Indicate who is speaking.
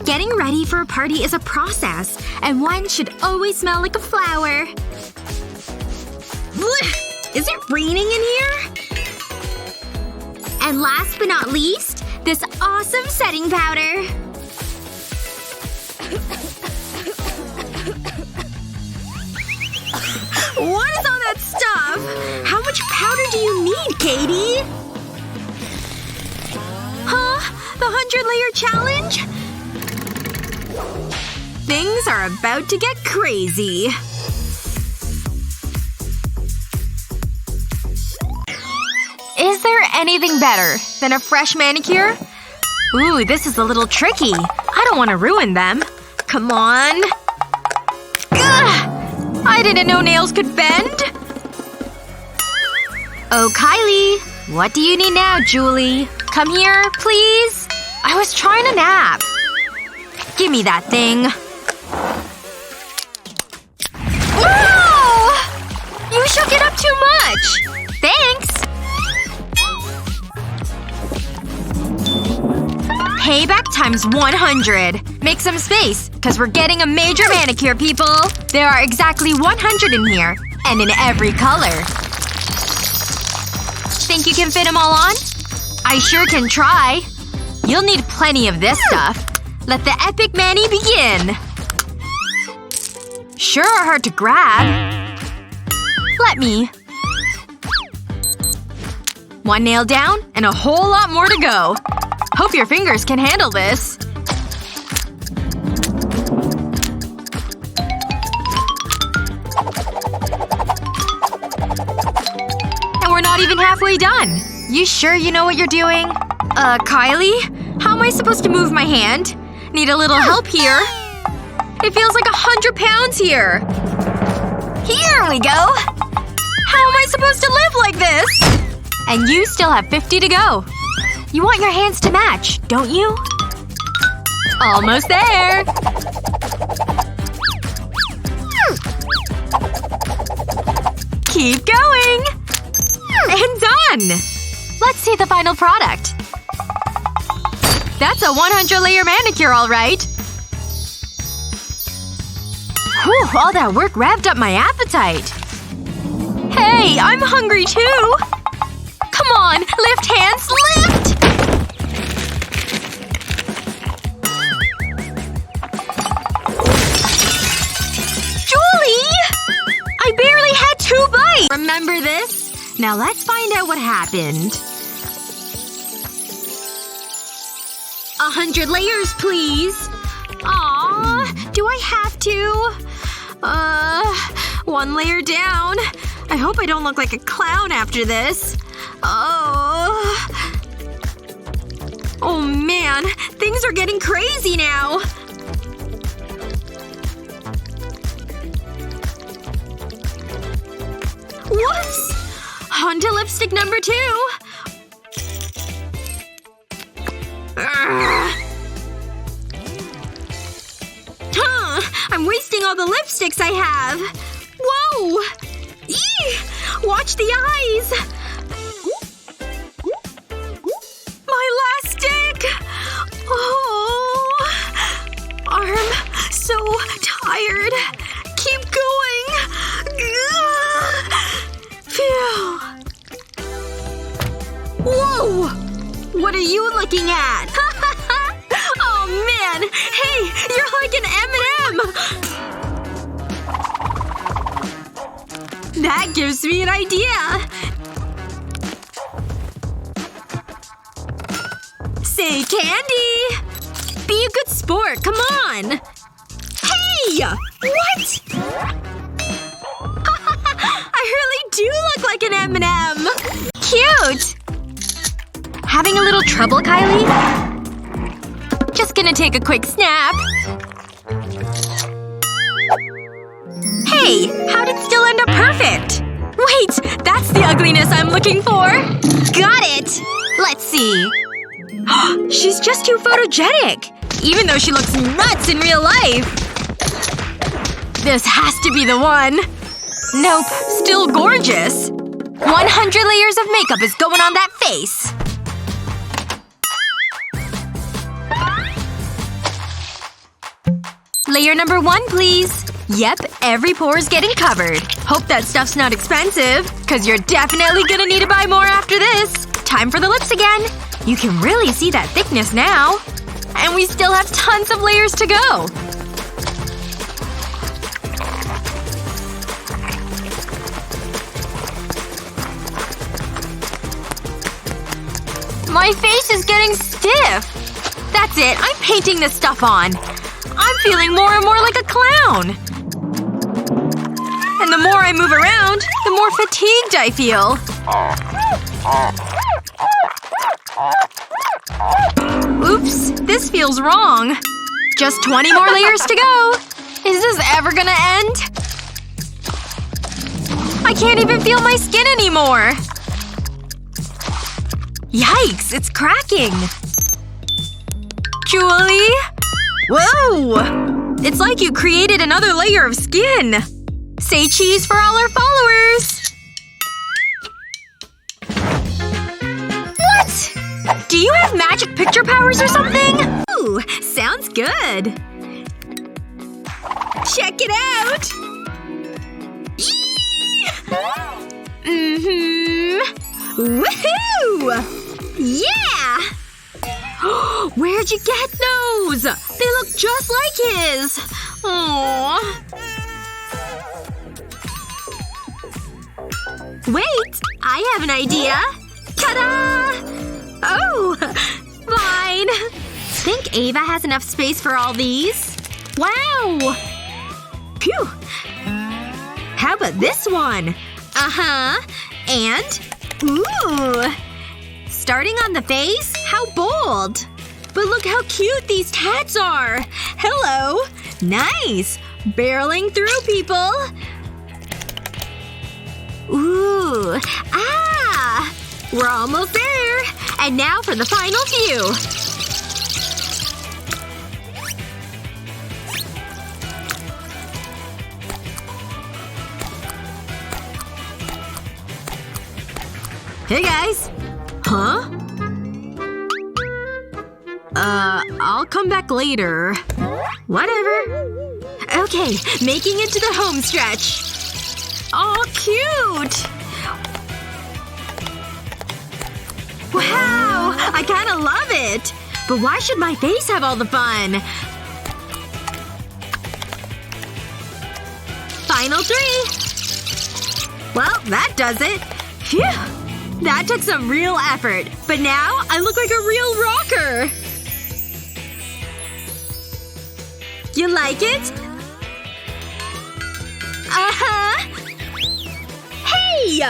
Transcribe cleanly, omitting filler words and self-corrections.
Speaker 1: Getting ready for a party is a process, and one should always smell like a flower. Blech! Is it raining in here? And last but not least, this awesome setting powder. What is all that stuff? How much powder do you need, Katie? Huh? The 100-layer challenge? Things are about to get crazy. Is there anything better than a fresh manicure? Ooh, this is a little tricky. I don't want to ruin them. Come on. Ugh! I didn't know nails could bend. Oh, Kylie. What do you need now, Julie? Come here, please? I was trying to nap. Give me that thing. Whoa! You shook it up too much. Thanks. Payback times 100. Make some space, cause we're getting a major manicure, people. There are exactly 100 in here. And in every color. Think you can fit them all on? I sure can try. You'll need plenty of this stuff. Let the epic mani begin. Sure are hard to grab. Let me. One nail down, and a whole lot more to go. Hope your fingers can handle this. And we're not even halfway done. You sure you know what you're doing? Kylie? How am I supposed to move my hand? Need a little help here. It feels like 100 pounds here. Here we go! How am I supposed to live like this? And you still have 50 to go. You want your hands to match, don't you? Almost there! Keep going! And done! Let's see the final product. That's a 100-layer manicure, alright. Whew, all that work revved up my appetite. Hey, I'm hungry too! Come on, lift hands, lift! Julie! I barely had 2 bites! Remember this? Now let's find out what happened. 100 layers, please. Aww. Do I have to? 1 layer down. I hope I don't look like a clown after this. Oh man. Things are getting crazy now. Whoops! On to lipstick number 2. Huh. I'm wasting all the lipsticks I have. Whoa! Eee! Watch the eyes! My last stick! Oh. Arm. So tired. Keep going. Phew. Whoa! What are you looking at? Oh man! Hey! You're like an M&M! That gives me an idea! Say candy! Be a good sport, come on! Hey! What? I really do look like an M&M! Cute! Having a little trouble, Kylie? Just gonna take a quick snap. Hey! How'd it still end up perfect? Wait! That's the ugliness I'm looking for! Got it! Let's see. She's just too photogenic! Even though she looks nuts in real life! This has to be the one. Nope. Still gorgeous. 100 layers of makeup is going on that face. Layer number 1, please. Yep, every pore is getting covered. Hope that stuff's not expensive, cause you're definitely gonna need to buy more after this. Time for the lips again. You can really see that thickness now. And we still have tons of layers to go. My face is getting stiff. That's it. I'm painting this stuff on. I'm feeling more and more like a clown. And the more I move around, the more fatigued I feel. Oops. This feels wrong. Just 20 more layers to go. Is this ever gonna end? I can't even feel my skin anymore. Yikes, it's cracking. Julie? Whoa! It's like you created another layer of skin. Say cheese for all our followers. What? Do you have magic picture powers or something? Ooh, sounds good. Check it out! Woohoo! Yeah! Where'd you get those? They look just like his. Aww. Wait! I have an idea. Ta-da! Oh! Fine. Think Ava has enough space for all these? Wow! Phew! How about this one? Uh-huh. And… ooh! Starting on the face? How bold! But look how cute these tats are! Hello! Nice! Barreling through, people! Ooh! Ah! We're almost there! And now for the final view! Hey guys! Huh? I'll come back later. Whatever. Okay, making it to the home stretch. Aw, cute! Wow! I kinda love it! But why should my face have all the fun? Final 3! Well, that does it. Phew! That took some real effort. But now, I look like a real rocker! You like it? Uh-huh! Hey!